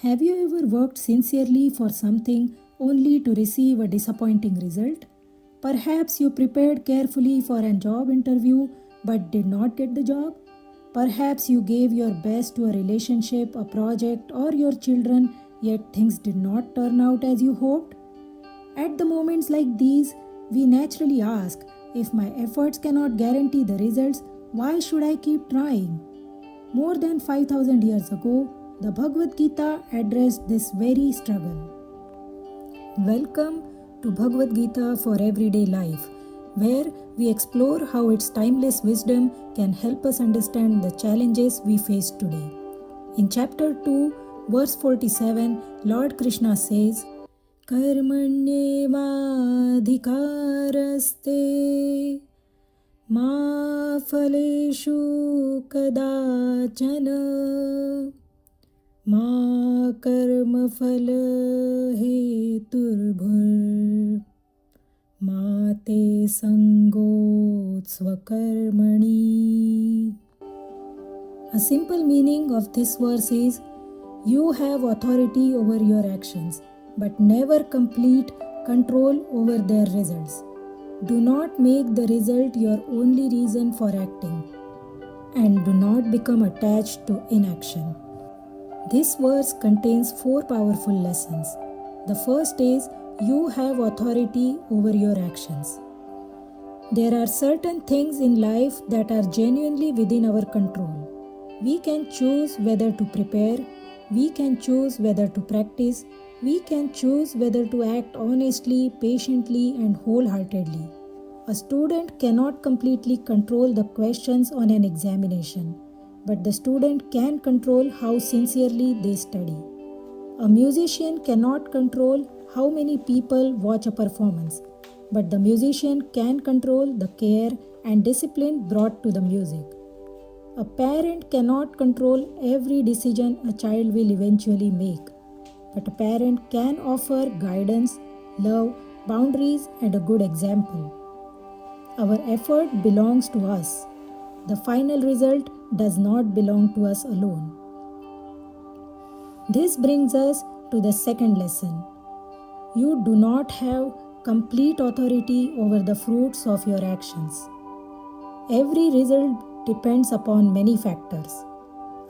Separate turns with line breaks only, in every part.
Have you ever worked sincerely for something only to receive a disappointing result? Perhaps you prepared carefully for a job interview but did not get the job. Perhaps you gave your best to a relationship, a project, or your children, yet things did not turn out as you hoped. At the moments like these, we naturally ask, if my efforts cannot guarantee the results, why should I keep trying? More than 5000 years ago, the Bhagavad Gita addressed this very struggle. Welcome to Bhagavad Gita for everyday life, where we explore how its timeless wisdom can help us understand the challenges we face today. In chapter 2, verse 47, Lord Krishna says, Karmanye vadhikaraste mafaleshu kadachana ma phala hetur bhur ma te sango'stvakarmani. A simple meaning of this verse is, you have authority over your actions, but never complete control over their results. Do not make the result your only reason for acting, and do not become attached to inaction. This verse contains 4 powerful lessons. The first is, you have authority over your actions. There are certain things in life that are genuinely within our control. We can choose whether to prepare, we can choose whether to practice, we can choose whether to act honestly, patiently, and wholeheartedly. A student cannot completely control the questions on an examination, but the student can control how sincerely they study. A musician cannot control how many people watch a performance, but the musician can control the care and discipline brought to the music. A parent cannot control every decision a child will eventually make, but a parent can offer guidance, love, boundaries, and a good example. Our effort belongs to us. The final result does not belong to us alone. This brings us to the second lesson. You do not have complete authority over the fruits of your actions. Every result depends upon many factors.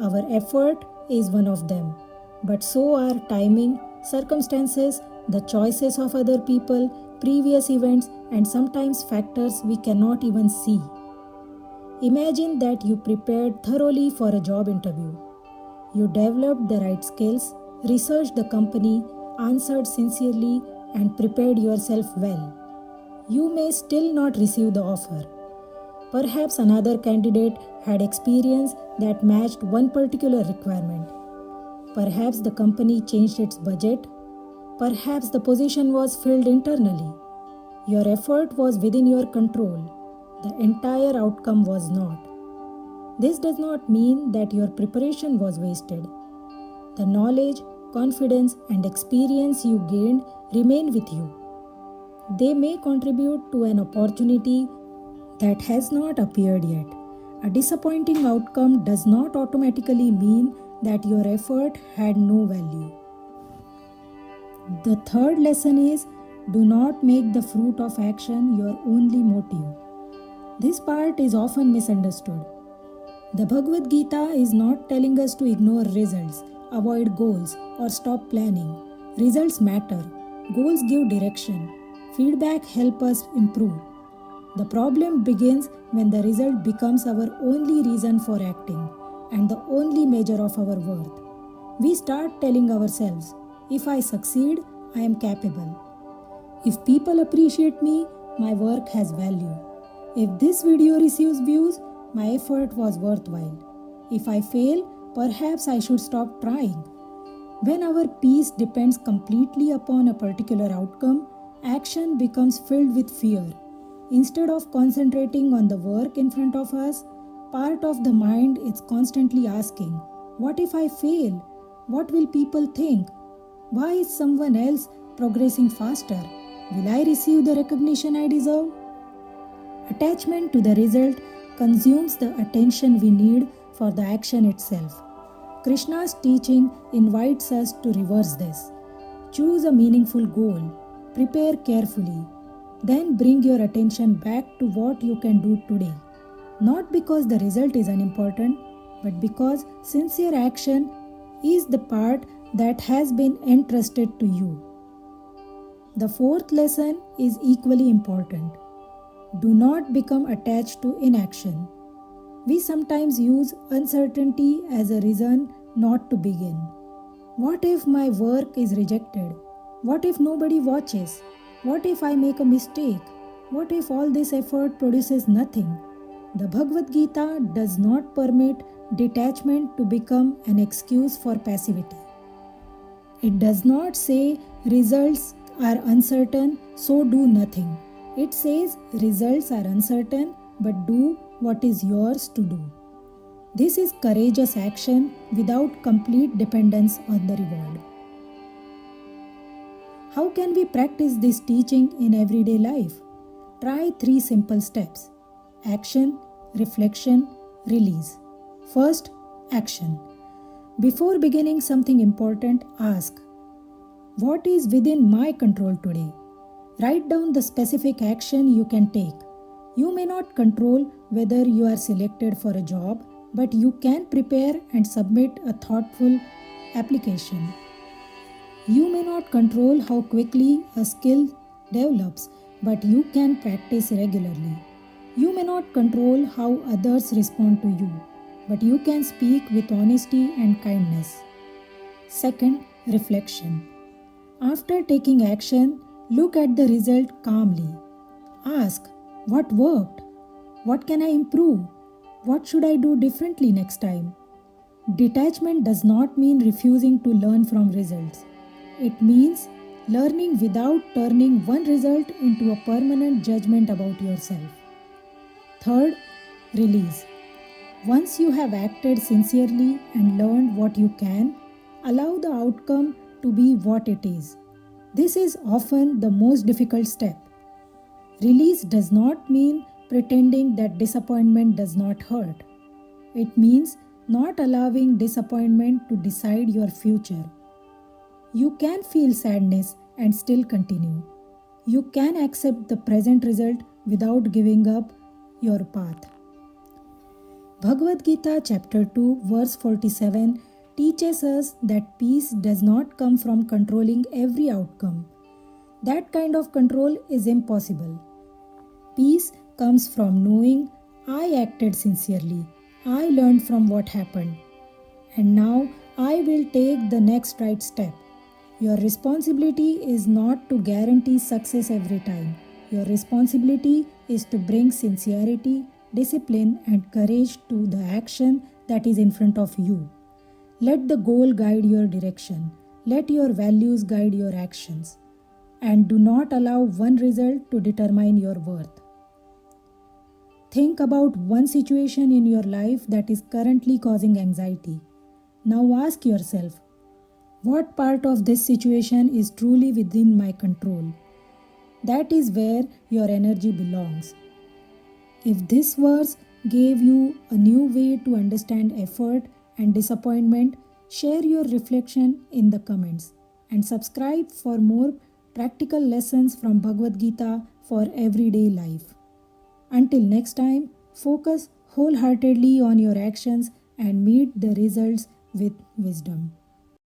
Our effort is one of them, but so are timing, circumstances, the choices of other people, previous events, and sometimes factors we cannot even see. Imagine that you prepared thoroughly for a job interview. You developed the right skills, researched the company, answered sincerely, and prepared yourself well. You may still not receive the offer. Perhaps another candidate had experience that matched one particular requirement. Perhaps the company changed its budget. Perhaps the position was filled internally. Your effort was within your control. The entire outcome was not. This does not mean that your preparation was wasted. The knowledge, confidence, and experience you gained remain with you. They may contribute to an opportunity that has not appeared yet. A disappointing outcome does not automatically mean that your effort had no value. The third lesson is, do not make the fruit of action your only motive. This part is often misunderstood. The Bhagavad Gita is not telling us to ignore results, avoid goals, or stop planning. Results matter. Goals give direction. Feedback helps us improve. The problem begins when the result becomes our only reason for acting and the only measure of our worth. We start telling ourselves, if I succeed, I am capable. If people appreciate me, my work has value. If this video receives views, my effort was worthwhile. If I fail, perhaps I should stop trying. When our peace depends completely upon a particular outcome, action becomes filled with fear. Instead of concentrating on the work in front of us, part of the mind is constantly asking, what if I fail? What will people think? Why is someone else progressing faster? Will I receive the recognition I deserve? Attachment to the result consumes the attention we need for the action itself. Krishna's teaching invites us to reverse this. Choose a meaningful goal, prepare carefully, then bring your attention back to what you can do today. Not because the result is unimportant, but because sincere action is the part that has been entrusted to you. The fourth lesson is equally important. Do not become attached to inaction. We sometimes use uncertainty as a reason not to begin. What if my work is rejected? What if nobody watches? What if I make a mistake? What if all this effort produces nothing? The Bhagavad Gita does not permit detachment to become an excuse for passivity. It does not say results are uncertain, so do nothing. It says results are uncertain, but do what is yours to do. This is courageous action without complete dependence on the reward. How can we practice this teaching in everyday life? Try 3 simple steps: action, reflection, release. First, action. Before beginning something important, ask, what is within my control today? Write down the specific action you can take. You may not control whether you are selected for a job, but you can prepare and submit a thoughtful application. You may not control how quickly a skill develops, but you can practice regularly. You may not control how others respond to you, but you can speak with honesty and kindness. Second, reflection. After taking action, look at the result calmly. Ask, what worked? What can I improve? What should I do differently next time? Detachment does not mean refusing to learn from results. It means learning without turning one result into a permanent judgment about yourself. Third, release. Once you have acted sincerely and learned what you can, allow the outcome to be what it is. This is often the most difficult step. Release does not mean pretending that disappointment does not hurt. It means not allowing disappointment to decide your future. You can feel sadness and still continue. You can accept the present result without giving up your path. Bhagavad Gita chapter 2 verse 47 teaches us that peace does not come from controlling every outcome. That kind of control is impossible. Peace comes from knowing I acted sincerely, I learned from what happened, and now I will take the next right step. Your responsibility is not to guarantee success every time. Your responsibility is to bring sincerity, discipline, and courage to the action that is in front of you. Let the goal guide your direction. Let your values guide your actions. And do not allow one result to determine your worth. Think about one situation in your life that is currently causing anxiety. Now ask yourself, what part of this situation is truly within my control? That is where your energy belongs. If this verse gave you a new way to understand effort and disappointment, share your reflection in the comments and subscribe for more practical lessons from Bhagavad Gita for everyday life. Until next time, focus wholeheartedly on your actions and meet the results with wisdom.